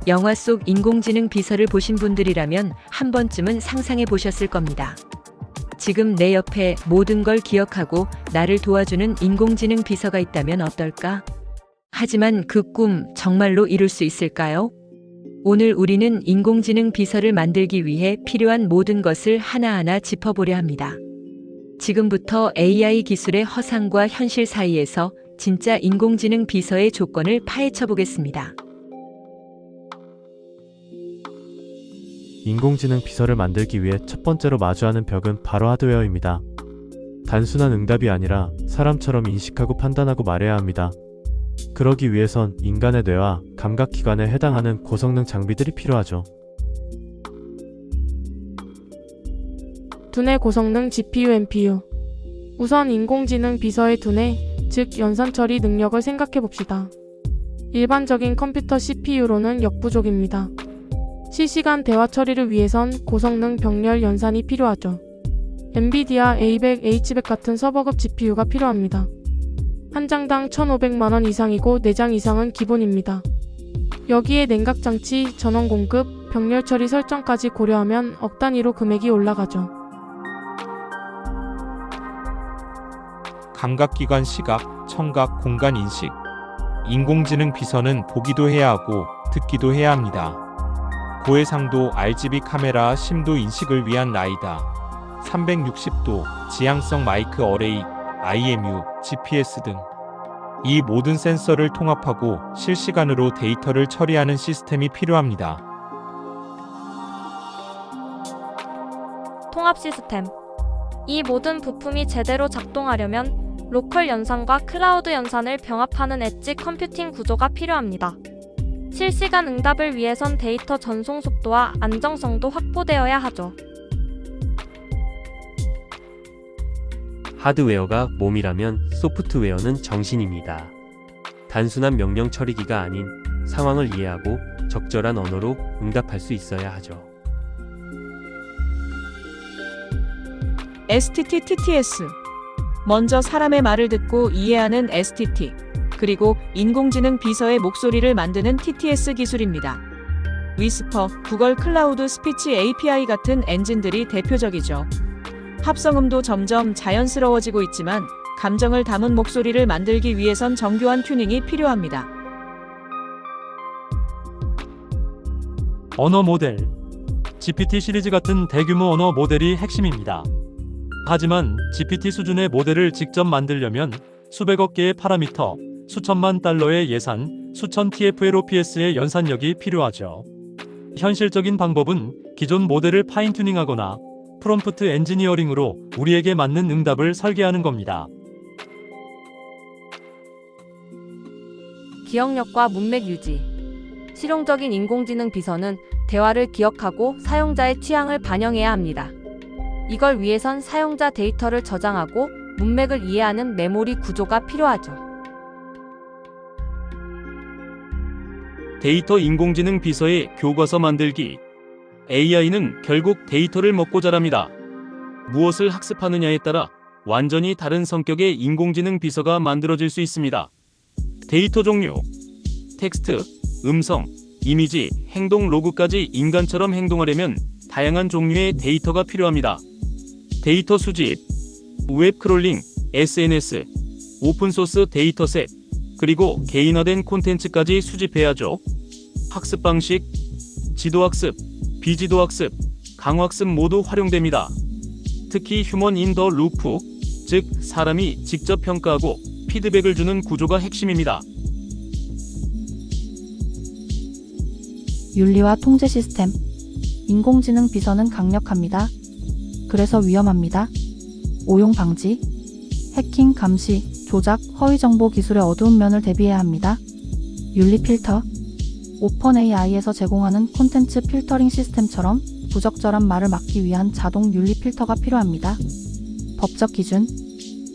영화 속 인공지능 비서를 보신 분들이라면 한 번쯤은 상상해 보셨을 겁니다. 지금 내 옆에 모든 걸 기억하고 나를 도와주는 인공지능 비서가 있다면 어떨까? 하지만 그 꿈 정말로 이룰 수 있을까요? 오늘 우리는 인공지능 비서를 만들기 위해 필요한 모든 것을 하나하나 짚어보려 합니다. 지금부터 AI 기술의 허상과 현실 사이에서 진짜 인공지능 비서의 조건을 파헤쳐 보겠습니다. 인공지능 비서를 만들기 위해 첫 번째로 마주하는 벽은 바로 하드웨어입니다. 단순한 응답이 아니라 사람처럼 인식하고 판단하고 말해야 합니다. 그러기 위해선 인간의 뇌와 감각기관에 해당하는 고성능 장비들이 필요하죠. 두뇌 고성능 GPU, NPU. 우선 인공지능 비서의 두뇌, 즉 연산 처리 능력을 생각해 봅시다. 일반적인 컴퓨터 CPU로는 역부족입니다. 실시간 대화 처리를 위해선 고성능 병렬 연산이 필요하죠. 엔비디아 A100, H100 같은 서버급 GPU가 필요합니다. 한 장당 1,500만원 이상이고 4장 이상은 기본입니다. 여기에 냉각 장치, 전원 공급, 병렬 처리 설정까지 고려하면 억 단위로 금액이 올라가죠. 감각기관 시각, 청각, 공간 인식. 인공지능 비서는 보기도 해야 하고 듣기도 해야 합니다. 고해상도 RGB 카메라 심도 인식을 위한 라이다, 360도 지향성 마이크 어레이, IMU, GPS 등 이 모든 센서를 통합하고 실시간으로 데이터를 처리하는 시스템이 필요합니다. 통합 시스템. 이 모든 부품이 제대로 작동하려면 로컬 연산과 클라우드 연산을 병합하는 엣지 컴퓨팅 구조가 필요합니다. 실시간 응답을 위해선 데이터 전송 속도와 안정성도 확보되어야 하죠. 하드웨어가 몸이라면 소프트웨어는 정신입니다. 단순한 명령 처리기가 아닌 상황을 이해하고 적절한 언어로 응답할 수 있어야 하죠. STT, TTS. 먼저 사람의 말을 듣고 이해하는 STT, 그리고 인공지능 비서의 목소리를 만드는 TTS 기술입니다. 위스퍼, 구글 클라우드 스피치 API 같은 엔진들이 대표적이죠. 합성음도 점점 자연스러워지고 있지만 감정을 담은 목소리를 만들기 위해선 정교한 튜닝이 필요합니다. 언어 모델. GPT 시리즈 같은 대규모 언어 모델이 핵심입니다. 하지만 GPT 수준의 모델을 직접 만들려면 수백억 개의 파라미터, 수천만 달러의 예산, 수천 TFLOPS의 연산력이 필요하죠. 현실적인 방법은 기존 모델을 파인튜닝하거나 프롬프트 엔지니어링으로 우리에게 맞는 응답을 설계하는 겁니다. 기억력과 문맥 유지. 실용적인 인공지능 비서는 대화를 기억하고 사용자의 취향을 반영해야 합니다. 이걸 위해선 사용자 데이터를 저장하고 문맥을 이해하는 메모리 구조가 필요하죠. 데이터 인공지능 비서의 교과서 만들기. AI는 결국 데이터를 먹고 자랍니다. 무엇을 학습하느냐에 따라 완전히 다른 성격의 인공지능 비서가 만들어질 수 있습니다. 데이터 종류. 텍스트, 음성, 이미지, 행동 로그까지 인간처럼 행동하려면 다양한 종류의 데이터가 필요합니다. 데이터 수집, 웹 크롤링, SNS, 오픈소스 데이터셋, 그리고 개인화된 콘텐츠까지 수집해야죠. 학습 방식, 지도학습, 비지도학습, 강화학습 모두 활용됩니다. 특히 휴먼 인 더 루프, 즉 사람이 직접 평가하고 피드백을 주는 구조가 핵심입니다. 윤리와 통제 시스템. 인공지능 비서는 강력합니다. 그래서 위험합니다. 오용 방지, 해킹 감시, 조작, 허위 정보 기술의 어두운 면을 대비해야 합니다. 윤리 필터. 오픈 AI에서 제공하는 콘텐츠 필터링 시스템처럼 부적절한 말을 막기 위한 자동 윤리 필터가 필요합니다. 법적 기준.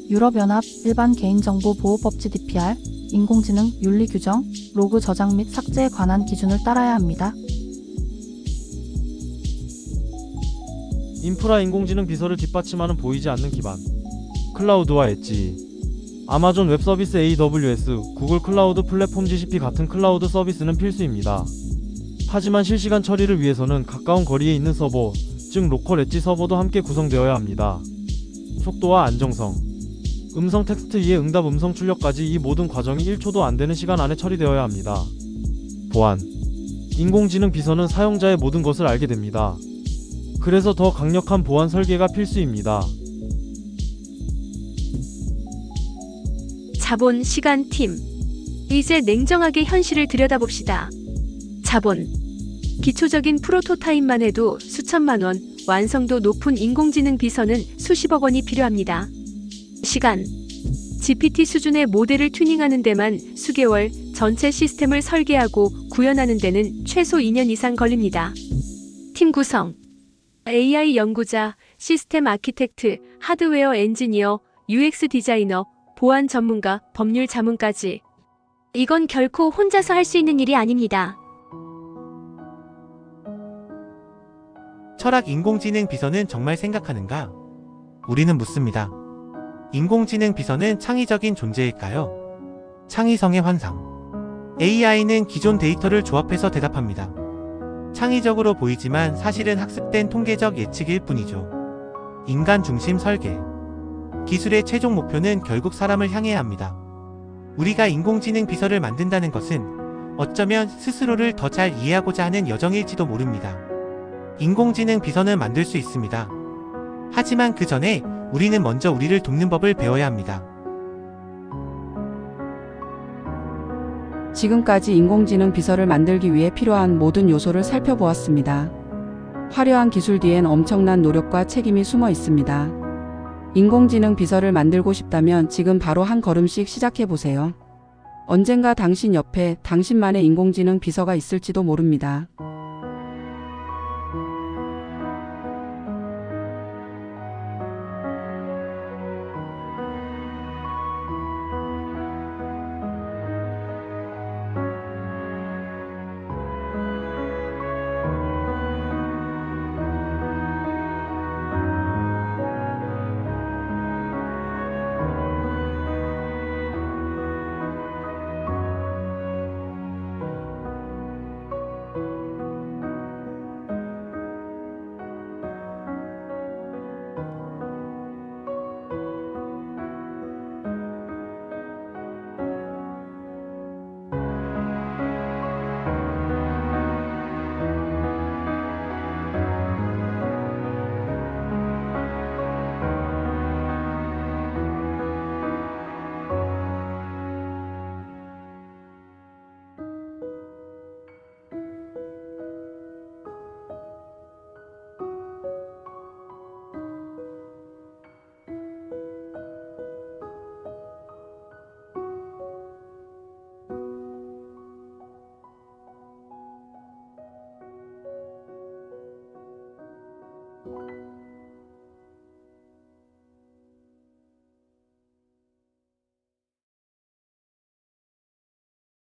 유럽연합 일반 개인정보 보호법 GDPR, 인공지능 윤리 규정, 로그 저장 및 삭제에 관한 기준을 따라야 합니다. 인프라 인공지능 비서를 뒷받침하는 보이지 않는 기반. 클라우드와 엣지. 아마존 웹 서비스 AWS, 구글 클라우드 플랫폼 GCP 같은 클라우드 서비스는 필수입니다. 하지만 실시간 처리를 위해서는 가까운 거리에 있는 서버, 즉 로컬 엣지 서버도 함께 구성되어야 합니다. 속도와 안정성, 음성 텍스트 이해 응답 음성 출력까지 이 모든 과정이 1초도 안 되는 시간 안에 처리되어야 합니다. 보안, 인공지능 비서는 사용자의 모든 것을 알게 됩니다. 그래서 더 강력한 보안 설계가 필수입니다. 자본, 시간, 팀. 이제 냉정하게 현실을 들여다봅시다. 자본. 기초적인 프로토타입만 해도 수천만 원, 완성도 높은 인공지능 비서는 수십억 원이 필요합니다. 시간. GPT 수준의 모델을 튜닝하는 데만 수개월, 전체 시스템을 설계하고 구현하는 데는 최소 2년 이상 걸립니다. 팀 구성. AI 연구자, 시스템 아키텍트, 하드웨어 엔지니어, UX 디자이너, 보안 전문가, 법률 자문까지. 이건 결코 혼자서 할 수 있는 일이 아닙니다. 철학 인공지능 비서는 정말 생각하는가? 우리는 묻습니다. 인공지능 비서는 창의적인 존재일까요? 창의성의 환상. AI는 기존 데이터를 조합해서 대답합니다. 창의적으로 보이지만 사실은 학습된 통계적 예측일 뿐이죠. 인간 중심 설계. 기술의 최종 목표는 결국 사람을 향해야 합니다. 우리가 인공지능 비서를 만든다는 것은 어쩌면 스스로를 더 잘 이해하고자 하는 여정일지도 모릅니다. 인공지능 비서는 만들 수 있습니다. 하지만 그 전에 우리는 먼저 우리를 돕는 법을 배워야 합니다. 지금까지 인공지능 비서를 만들기 위해 필요한 모든 요소를 살펴보았습니다. 화려한 기술 뒤엔 엄청난 노력과 책임이 숨어 있습니다. 인공지능 비서를 만들고 싶다면 지금 바로 한 걸음씩 시작해보세요. 언젠가 당신 옆에 당신만의 인공지능 비서가 있을지도 모릅니다.